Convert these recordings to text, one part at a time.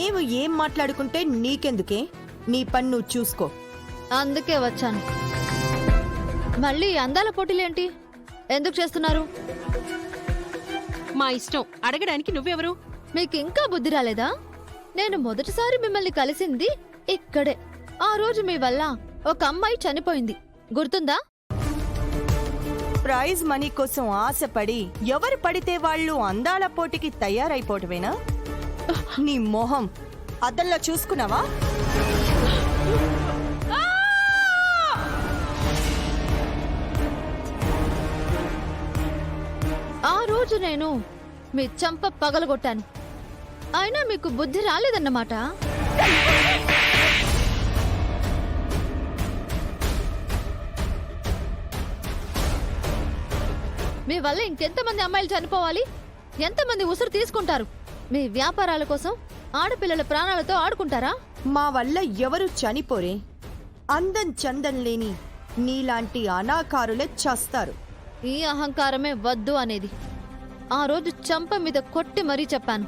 మేము ఏం మాట్లాడుకుంటే నీకెందుకే? నీ పని నువ్వు చూసుకో. అందుకే వచ్చాను. మళ్ళీ అందాల పోటీలేంటి? ఎందుకు చేస్తున్నారు? మా ఇష్టం. అడగడానికి నువ్వెవరు? మీకు ఇంకా బుద్ధి రాలేదా? నేను మొదటిసారి మిమ్మల్ని కలిసింది ఇక్కడే. ఆ రోజు మీ వల్ల ఒక అమ్మాయి చనిపోయింది, గుర్తుందా? ప్రైజ్ మనీ కోసం ఆశపడి ఎవరు పడితే వాళ్ళు అందాల పోటీకి తయారైపోవటమేనా? నీ మొహం అద్దంలో చూసుకున్నావా? ఆ రోజు నేను మీ చంప పగలగొట్టాను, అయినా మీకు బుద్ధి రాలేదన్నమాట. మీ వల్ల ఇంకెంతమంది అమ్మాయిలు చనిపోవాలి? ఎంతమంది ఉసురు తీసుకుంటారు? మీ వ్యాపారాల కోసం ఆడపిల్లల ప్రాణాలతో ఆడుకుంటారా? మా వల్ల ఎవరు చనిపోరే. అందం చందం లేని నీలాంటి అనాకారులే చస్తారు. ఈ అహంకారమే వద్దు అనేది. ఆ రోజు చంప మీద కొట్టి మరీ చెప్పాను.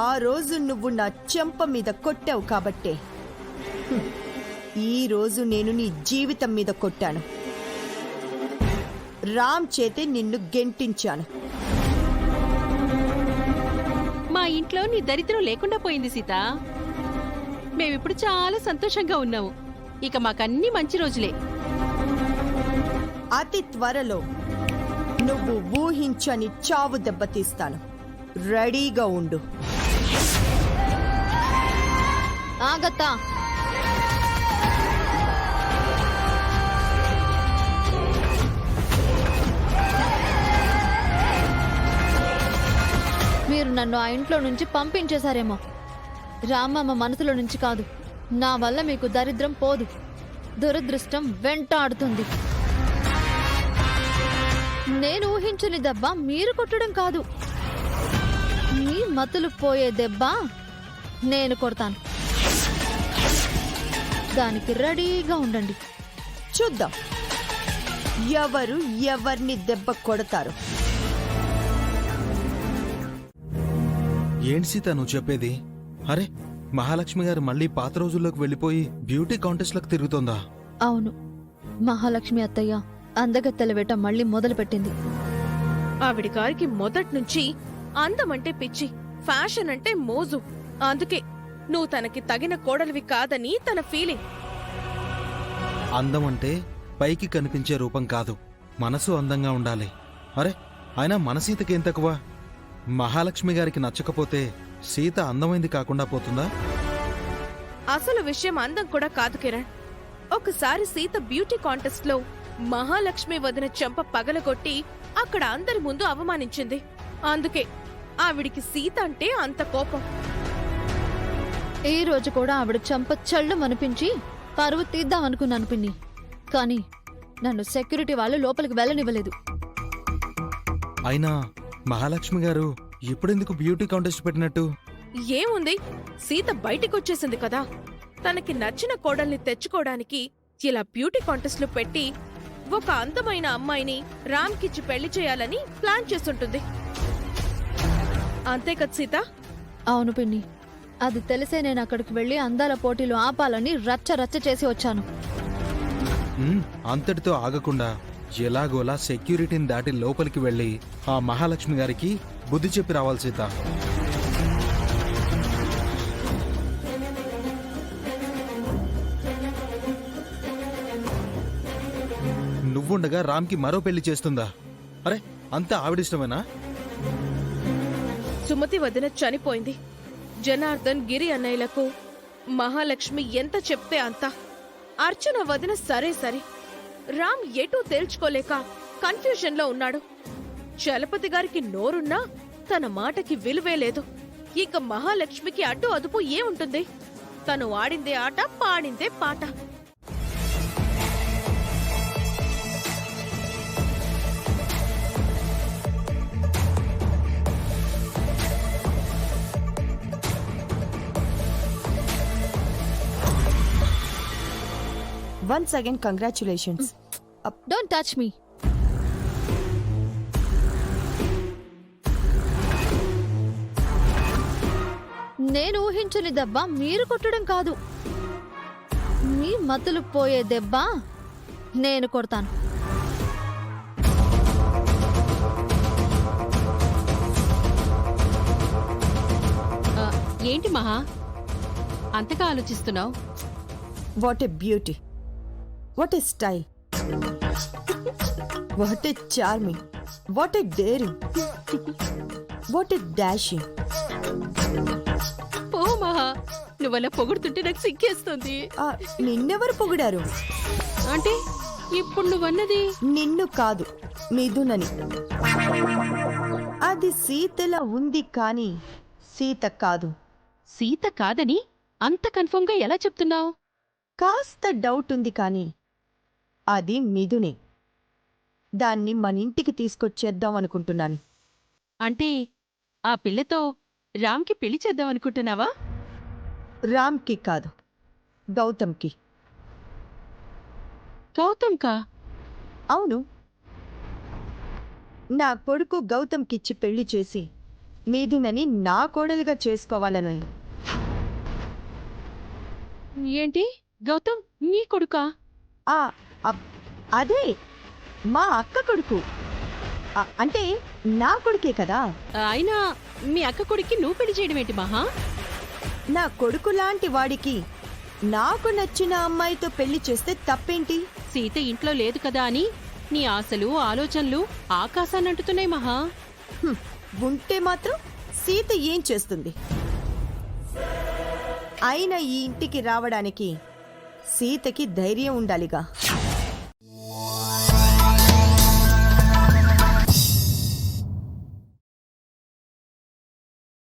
ఆ రోజు నువ్వు నా చెంప మీద కొట్టావు కాబట్టే ఈ రోజు నేను నీ జీవితం మీద కొట్టాను. రామ్ చేతే నిన్ను గెంటించాను. మా ఇంట్లో నీ దరిద్రం లేకుండా పోయింది సీత. మేమిప్పుడు చాలా సంతోషంగా ఉన్నాము. ఇక మాకన్నీ మంచి రోజులే. అతి త్వరలో నువ్వు ఊహించని చావు దెబ్బతీస్తాను. రెడీగా ఉండు. ఆగత్తా. మీరు నన్ను ఆ ఇంట్లో నుంచి పంపించేశారేమో. రామమ్మ మనసులో నుంచి కాదు. నా వల్ల మీకు దరిద్రం పోదు, దురదృష్టం వెంటాడుతుంది. నేను ఊహించని దెబ్బ మీరు కొట్టడం కాదు, మీ మతులు పోయే దెబ్బ నేను కొడతాను. దానికి రెడీగా ఉండండి. చూద్దాం ఎవరు ఎవరిని దెబ్బ కొడతారు. ఏంటి సీత నువ్వు చెప్పేది? అరే, మహాలక్ష్మి గారు మళ్ళీ పాత రోజుల్లోకి వెళ్ళిపోయి బ్యూటీ కాంటెస్ట్లకు తిరుగుతోందా? అవును, మహాలక్ష్మి అత్తయ్య అందగత్తెల వేట మళ్ళీ మొదలుపెట్టింది. ఆవిడ గారికి మొదట్నుంచి అందం అంటే పిచ్చి, ఫ్యాషన్ అంటే మోజు. అందుకే నువ్వు తనకి తగిన కోడలివి కాదని తన ఫీలింగ్. అందం అంటే పైకి కనిపించే రూపం కాదు, మనసు అందంగా ఉండాలి. అరే, అయినా మన సీతకేం తక్కువ? మహాలక్ష్మి గారికి నచ్చకపోతే సీత అందమైంది కాకుండా పోతుందా? అసలు విషయం అందం కూడా కాదు కిరణ్. ఒకసారి సీత బ్యూటీ కాంటెస్ట్ లో మహాలక్ష్మి వదిన చెంప పగలగొట్టి అక్కడ అందరి ముందు అవమానించింది. అందుకే ఆవిడికి సీత అంటే అంత కోపం. ఈ రోజు కూడా ఆవిడ చంప చళ్ళు అనిపించి పరువు తీద్దామనుకున్నాను పిన్ని. కానీ నన్ను సెక్యూరిటీ వాళ్ళు లోపలికి వెళ్ళనివ్వలేదు. అయినా మహాలక్ష్మి గారు ఇప్పుడెందుకు బ్యూటీ కాంటెస్ట్ పెట్టినట్టు? ఏముంది, సీత బయటికొచ్చేసింది కదా. తనకి నచ్చిన కోడల్ని తెచ్చుకోవడానికి ఇలా బ్యూటీ కాంటెస్ట్లు పెట్టి ఒక అందమైన అమ్మాయిని రామ్కిచ్చి పెళ్లి చేయాలని ప్లాన్ చేస్తుంటుంది. అంతే కదా సీత? అవును పిన్ని, అది తెలిసే నేను అక్కడికి వెళ్లి అందాల పోటీలు ఆపాలని రచ్చ రచ్చ చేసి వచ్చాను. అంతటితో ఆగకుండా ఎలాగోలా సెక్యూరిటీని దాటి లోపలికి వెళ్లి ఆ మహాలక్ష్మి గారికి బుద్ధి చెప్పి రావాలి సీత. నువ్వుండగా రామ్కి మరో పెళ్లి చేస్తుందా? అరే, అంతా ఆవిడిష్టమేనా? సుమతి వదిన చనిపోయింది. జనార్దన్, గిరి అన్నయ్యలకు మహాలక్ష్మి ఎంత చెప్తే అంత. అర్చన వదిన సరే సరే. రామ్ ఎటూ తేల్చుకోలేక కన్ఫ్యూజన్ లో ఉన్నాడు. చలపతి గారికి నోరున్నా తన మాటకి విలువే లేదు. ఇక మహాలక్ష్మికి అడ్డు అదుపు ఏముంటుంది? తను ఆడిందే ఆట, పాడిందే పాట. Once again, congratulations. Don't touch me. నేను ఊహించని దెబ్బ మీరు కొట్టడం కాదు, మీ మతులు పోయే దెబ్బ నేను కొడతాను. ఆ, ఏంటి మహా అంతగా ఆలోచిస్తున్నావు? What a beauty, what a style, what a charming, what a daring, what a dashing. పో మహా, నువ్వలా పొగుడుతుంటే నాకు సిగ్గేస్తుంది. నిన్నెవరు పొగిడారు? అంటే ఇప్పుడు నువ్వన్నది నిన్ను కాదు, మిథునని. అది సీతలా ఉంది కానీ సీత కాదు. సీత కాదని అంత కన్ఫర్మ్గా ఎలా చెప్తున్నావు? కాస్త డౌట్ ఉంది కానీ అది మిథునే. దాన్ని మన ఇంటికి తీసుకొచ్చేద్దాం అనుకుంటున్నాను. అంటే ఆ పిల్లతో రామ్కి పెళ్లి చేద్దాం అనుకుంటున్నావా? రామ్కి కాదు, గౌతమ్కి. గౌతమ్కా? అవును, నా కొడుకు గౌతమ్కిచ్చి పెళ్లి చేసి మిథునని నా కోడలుగా చేసుకోవాలని. ఏంటి గౌతమ్ నీ కొడుకా? ఆ, అదే మా అక్క కొడుకు. అంటే నా కొడుకే కదా. అయినా మీ అక్క కొడుక్కి నువ్వు పెళ్లి చేయడం ఏంటి మహా? నా కొడుకు లాంటి వాడికి నాకు నచ్చిన అమ్మాయితో పెళ్లి చేస్తే తప్పేంటి? సీత ఇంట్లో లేదు కదా అని నీ ఆశలు ఆలోచనలు ఆకాశాన్ని అంటుతున్నాయి మహా. ఉంటే మాత్రం సీత ఏం చేస్తుంది? అయినా ఈ ఇంటికి రావడానికి సీతకి ధైర్యం ఉండాలిగా.